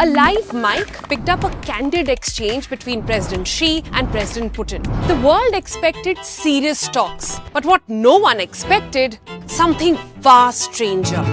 A live mic picked up a candid exchange between President Xi and President Putin. The world expected serious talks, but what no one expected, something far stranger.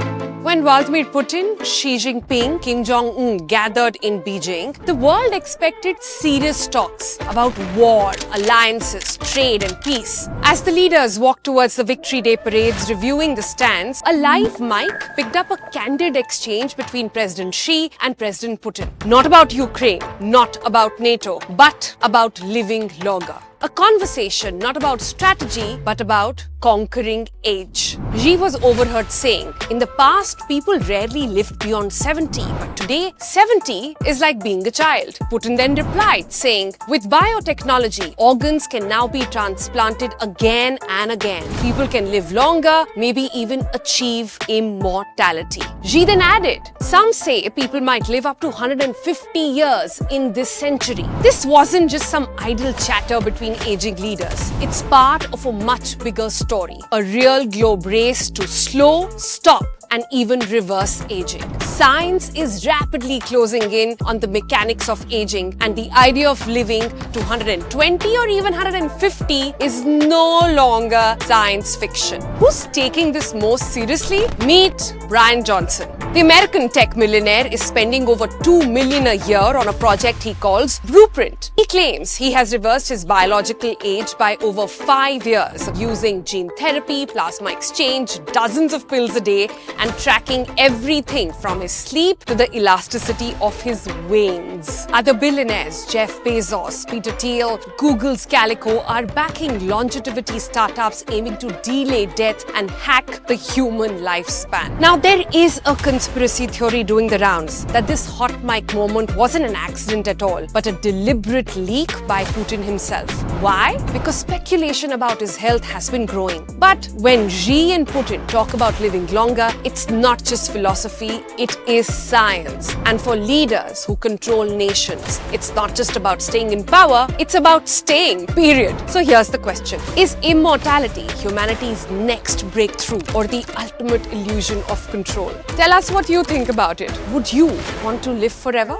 When Vladimir Putin, Xi Jinping, Kim Jong-un gathered in Beijing, the world expected serious talks about war, alliances, trade and peace. As the leaders walked towards the Victory Day parades reviewing the stands, a live mic picked up a candid exchange between President Xi and President Putin. Not about Ukraine, not about NATO, but about living longer. A conversation not about strategy, but about conquering age. Xi was overheard saying, in the past, people rarely lived beyond 70, but today, 70 is like being a child. Putin then replied, saying, with biotechnology, organs can now be transplanted again and again. People can live longer, maybe even achieve immortality. Xi then added, some say people might live up to 150 years in this century. This wasn't just some idle chatter between aging leaders. It's part of a much bigger story. A real globe race to slow, stop, and even reverse aging. Science is rapidly closing in on the mechanics of aging, and the idea of living to 120 or even 150 is no longer science fiction. Who's taking this most seriously? Meet Brian Johnson. The American tech millionaire is spending over $2 million a year on a project he calls Blueprint. He claims he has reversed his biological age by over 5 years using gene therapy, plasma exchange, dozens of pills a day, and tracking everything from his sleep to the elasticity of his veins. Other billionaires, Jeff Bezos, Peter Thiel, Google's Calico, are backing longevity startups aiming to delay death and hack the human lifespan. Now, there is a conspiracy theory doing the rounds that this hot mic moment wasn't an accident at all, but a deliberate leak by Putin himself. Why? Because speculation about his health has been growing. But when Xi and Putin talk about living longer, it's not just philosophy, it is science. And for leaders who control nations, it's not just about staying in power, it's about staying, period. So here's the question. Is immortality humanity's next breakthrough or the ultimate illusion of control? Tell us what you think about it. Would you want to live forever?